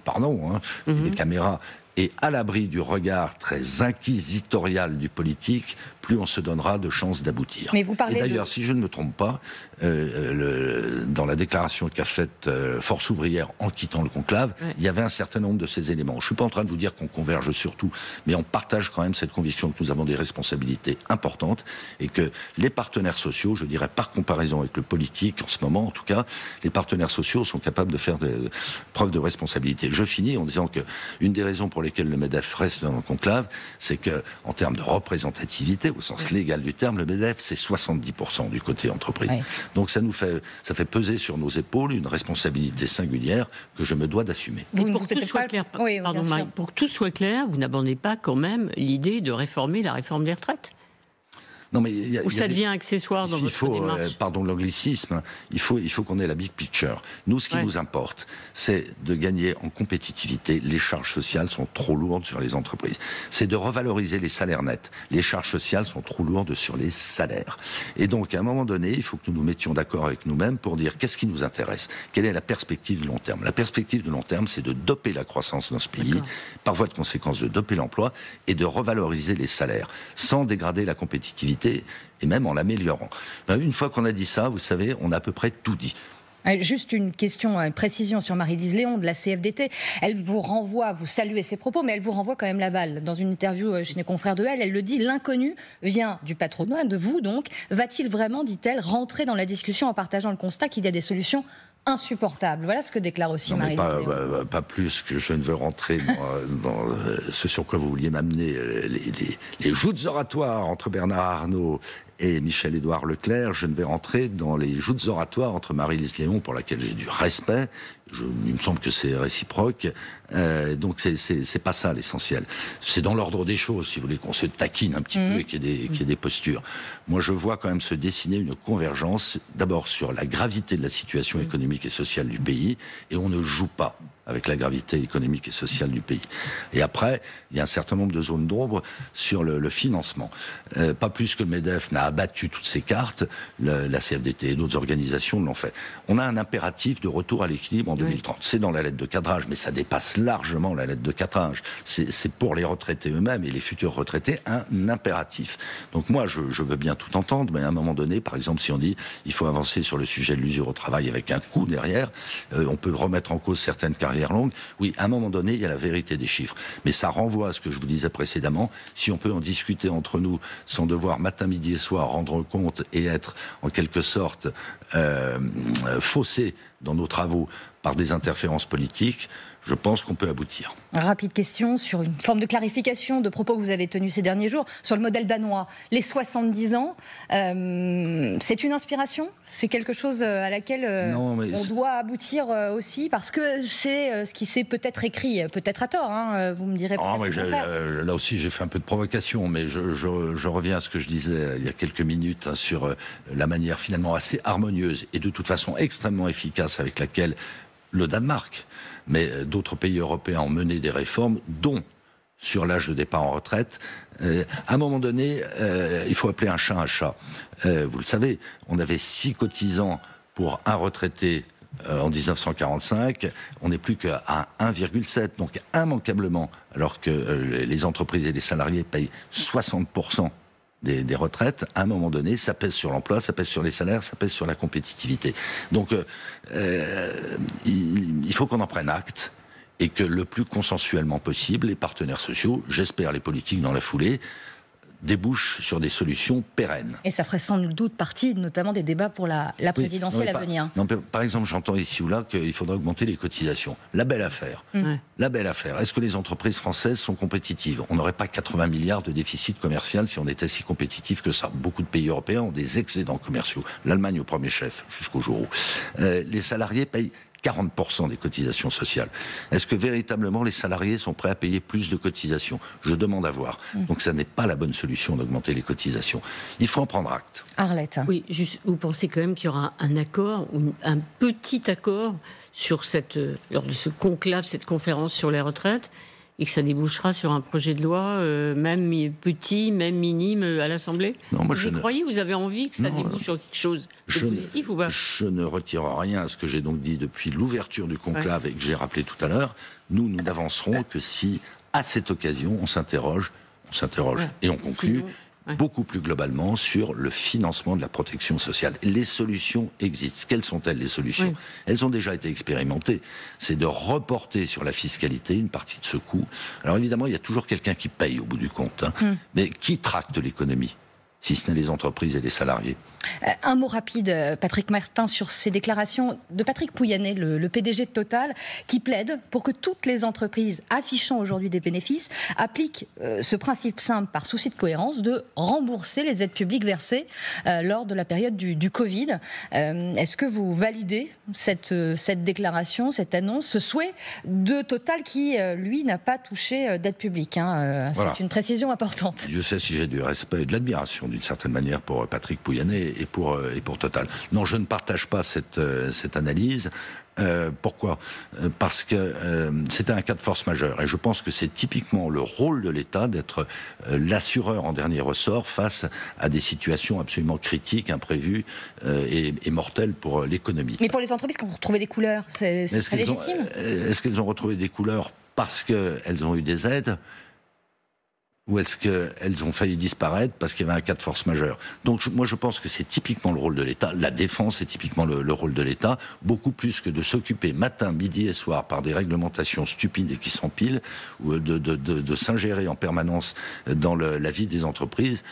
et des caméras, et à l'abri du regard très inquisitorial du politique, plus on se donnera de chances d'aboutir. Mais vous parlez et d'ailleurs, si je ne me trompe pas, dans la déclaration qu'a faite Force ouvrière en quittant le conclave, il y avait un certain nombre de ces éléments. Je ne suis pas en train de vous dire qu'on converge sur tout, mais on partage quand même cette conviction que nous avons des responsabilités importantes et que les partenaires sociaux, je dirais par comparaison avec le politique en ce moment en tout cas, les partenaires sociaux sont capables de faire preuve de responsabilité. Je finis en disant que une des raisons pour lesquelles le MEDEF reste dans le conclave, c'est que en termes de représentativité, au sens légal du terme, le MEDEF c'est 70% du côté entreprise. Oui. Donc ça fait peser sur nos épaules une responsabilité singulière que je me dois d'assumer. Pour que tout soit clair, pour que tout soit clair, vous n'abandonnez pas quand même l'idée de réformer la réforme des retraites. Non, mais ou ça devient accessoire dans votre démarche. Pardon l'anglicisme, il faut qu'on ait la big picture. Nous, ce qui nous importe, c'est de gagner en compétitivité. Les charges sociales sont trop lourdes sur les entreprises. C'est de revaloriser les salaires nets. Les charges sociales sont trop lourdes sur les salaires. Et donc, à un moment donné, il faut que nous nous mettions d'accord avec nous-mêmes pour dire qu'est-ce qui nous intéresse. Quelle est la perspective de long terme ? La perspective de long terme, c'est de doper la croissance dans ce pays, par voie de conséquence de doper l'emploi et de revaloriser les salaires, sans dégrader la compétitivité et même en l'améliorant. Une fois qu'on a dit ça, vous savez, on a à peu près tout dit. Juste une question, une précision sur Marie-Lise Léon de la CFDT. Elle vous renvoie, vous saluez ses propos, mais elle vous renvoie quand même la balle. Dans une interview chez les confrères de elle le dit, l'inconnu vient du patronat, de vous donc. Va-t-il vraiment, dit-elle, rentrer dans la discussion en partageant le constat qu'il y a des solutions insupportable. Voilà ce que déclare aussi Marie-Lise Léon. Pas plus que je ne veux rentrer dans ce sur quoi vous vouliez m'amener, les joutes oratoires entre Bernard Arnault et Michel-Édouard Leclerc. Je ne vais rentrer dans les joutes oratoires entre Marie-Lise Léon, pour laquelle j'ai du respect. Il me semble que c'est réciproque. Donc c'est pas ça l'essentiel. C'est dans l'ordre des choses, si vous voulez, qu'on se taquine un petit peu et qu'il y ait des postures. Moi, je vois quand même se dessiner une convergence, d'abord sur la gravité de la situation économique et sociale du pays, et on ne joue pas avec la gravité économique et sociale du pays. Et après, il y a un certain nombre de zones d'ombre sur le financement. Pas plus que le MEDEF n'a abattu toutes ses cartes, la CFDT et d'autres organisations l'ont fait. On a un impératif de retour à l'équilibre en 2030. C'est dans la lettre de cadrage, mais ça dépasse largement la lettre de cadrage. C'est pour les retraités eux-mêmes et les futurs retraités un impératif. Donc moi, je veux bien tout entendre, mais à un moment donné, par exemple, si on dit il faut avancer sur le sujet de l'usure au travail avec un coût derrière, on peut remettre en cause certaines carrières longues. Oui, à un moment donné, il y a la vérité des chiffres. Mais ça renvoie à ce que je vous disais précédemment. Si on peut en discuter entre nous sans devoir matin, midi et soir rendre compte et être en quelque sorte faussé dans nos travaux par des interférences politiques, je pense qu'on peut aboutir. Rapide question sur une forme de clarification de propos que vous avez tenus ces derniers jours sur le modèle danois. Les 70 ans, c'est une inspiration ? C'est quelque chose à laquelle on doit aboutir aussi ? Parce que c'est ce qui s'est peut-être écrit, peut-être à tort, hein, vous me direz peut-être là aussi, j'ai fait un peu de provocation, mais je reviens à ce que je disais il y a quelques minutes sur la manière finalement assez harmonieuse et de toute façon extrêmement efficace avec laquelle le Danemark, mais d'autres pays européens ont mené des réformes, dont sur l'âge de départ en retraite. À un moment donné, il faut appeler un chat un chat. Vous le savez, on avait 6 cotisants pour un retraité en 1945, on n'est plus qu'à 1,7, donc immanquablement, alors que les entreprises et les salariés payent 60% des retraites, à un moment donné, ça pèse sur l'emploi, ça pèse sur les salaires, ça pèse sur la compétitivité. Donc, il faut qu'on en prenne acte et que le plus consensuellement possible, les partenaires sociaux, j'espère les politiques dans la foulée, débouchent sur des solutions pérennes. Et ça ferait sans doute partie, notamment, des débats pour la présidentielle à venir. Non, par exemple, j'entends ici ou là qu'il faudra augmenter les cotisations. La belle affaire. La belle affaire. Est-ce que les entreprises françaises sont compétitives ? On n'aurait pas 80 milliards de déficit commercial si on était si compétitif que ça. Beaucoup de pays européens ont des excédents commerciaux. L'Allemagne au premier chef, jusqu'au jour où. Les salariés payent 40% des cotisations sociales. Est-ce que véritablement les salariés sont prêts à payer plus de cotisations ? Je demande à voir. Donc ça n'est pas la bonne solution d'augmenter les cotisations. Il faut en prendre acte. Arlette. Oui, vous pensez quand même qu'il y aura un accord, un petit accord sur lors de ce conclave, cette conférence sur les retraites ? et que ça débouchera sur un projet de loi, même petit, même minime, à l'Assemblée? Vous y croyez? Vous avez envie que ça débouche sur quelque chose de positif ou pas? Je ne retire rien à ce que j'ai donc dit depuis l'ouverture du conclave et que j'ai rappelé tout à l'heure. Nous n'avancerons que si, à cette occasion, on s'interroge et on conclut beaucoup plus globalement sur le financement de la protection sociale. Les solutions existent. Quelles sont-elles, les solutions? Elles ont déjà été expérimentées. C'est de reporter sur la fiscalité une partie de ce coût. Alors évidemment, il y a toujours quelqu'un qui paye au bout du compte. Mais qui tracte l'économie, si ce n'est les entreprises et les salariés? Un mot rapide, Patrick Martin, sur ces déclarations de Patrick Pouyanné, le PDG de Total, qui plaide pour que toutes les entreprises affichant aujourd'hui des bénéfices appliquent ce principe simple, par souci de cohérence, de rembourser les aides publiques versées lors de la période du Covid. Est-ce que vous validez cette déclaration, cette annonce, ce souhait de Total qui, lui, n'a pas touché d'aide publique, C'est une précision importante. Je sais si j'ai du respect et de l'admiration, d'une certaine manière, pour Patrick Pouyanné et pour Total. Non, je ne partage pas cette analyse. Pourquoi ? Parce que c'était un cas de force majeure. Et je pense que c'est typiquement le rôle de l'État d'être l'assureur en dernier ressort face à des situations absolument critiques, imprévues et mortelles pour l'économie. Mais pour les entreprises qui ont retrouvé des couleurs, c'est très légitime. Est-ce qu'elles ont retrouvé des couleurs parce qu'elles ont eu des aides ? Ou est-ce qu'elles ont failli disparaître parce qu'il y avait un cas de force majeure? Donc moi je pense que c'est typiquement le rôle de l'État, la défense est typiquement le rôle de l'État, beaucoup plus que de s'occuper matin, midi et soir par des réglementations stupides et qui s'empilent, ou de s'ingérer en permanence dans la vie des entreprises.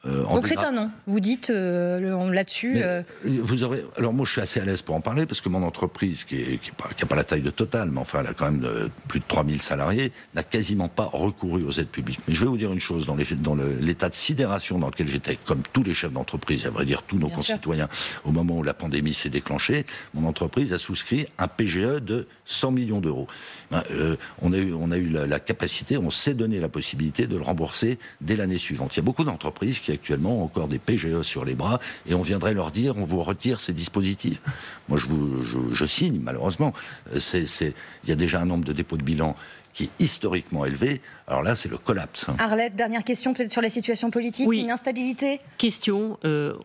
Donc c'est un non. Vous dites là-dessus. Alors moi je suis assez à l'aise pour en parler parce que mon entreprise, qui n'a pas la taille de Total, mais enfin elle a quand même plus de 3000 salariés, n'a quasiment pas recouru aux aides publiques. Mais je vais vous dire une chose, dans l'état de sidération dans lequel j'étais, comme tous les chefs d'entreprise, à vrai dire tous nos concitoyens, au moment où la pandémie s'est déclenchée, mon entreprise a souscrit un PGE de 100 millions d'euros. On a eu la capacité, on s'est donné la possibilité de le rembourser dès l'année suivante. Il y a beaucoup d'entreprises qui actuellement ont encore des PGE sur les bras et on viendrait leur dire on vous retire ces dispositifs. Moi je signe malheureusement. Il y a déjà un nombre de dépôts de bilan qui est historiquement élevé. Alors là, c'est le collapse. Arlette, dernière question peut-être sur la situation politique, une instabilité. Question, le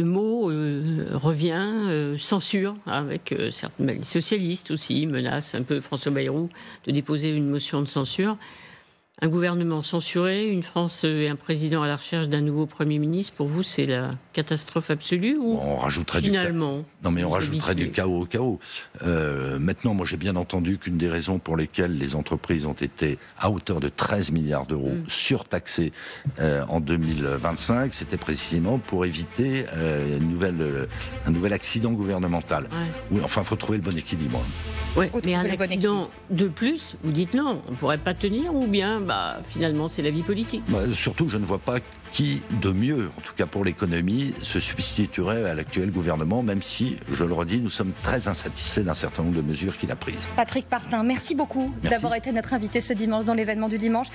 mot revient, censure, avec certains les socialistes aussi, menacent un peu François Bayrou de déposer une motion de censure. Un gouvernement censuré, une France et un président à la recherche d'un nouveau Premier ministre, pour vous, c'est la catastrophe absolue ou on rajouterait finalement on rajouterait du chaos au chaos. Maintenant, moi j'ai bien entendu qu'une des raisons pour lesquelles les entreprises ont été à hauteur de 13 milliards d'euros surtaxées en 2025, c'était précisément pour éviter un nouvel accident gouvernemental. Oui, enfin, il faut trouver le bon équilibre. Oui, mais un accident de plus, vous dites non, on ne pourrait pas tenir, ou bien finalement c'est la vie politique. Surtout, je ne vois pas qui de mieux, en tout cas pour l'économie, se substituerait à l'actuel gouvernement, même si, je le redis, nous sommes très insatisfaits d'un certain nombre de mesures qu'il a prises. Patrick Martin, merci beaucoup d'avoir été notre invité ce dimanche dans l'événement du dimanche.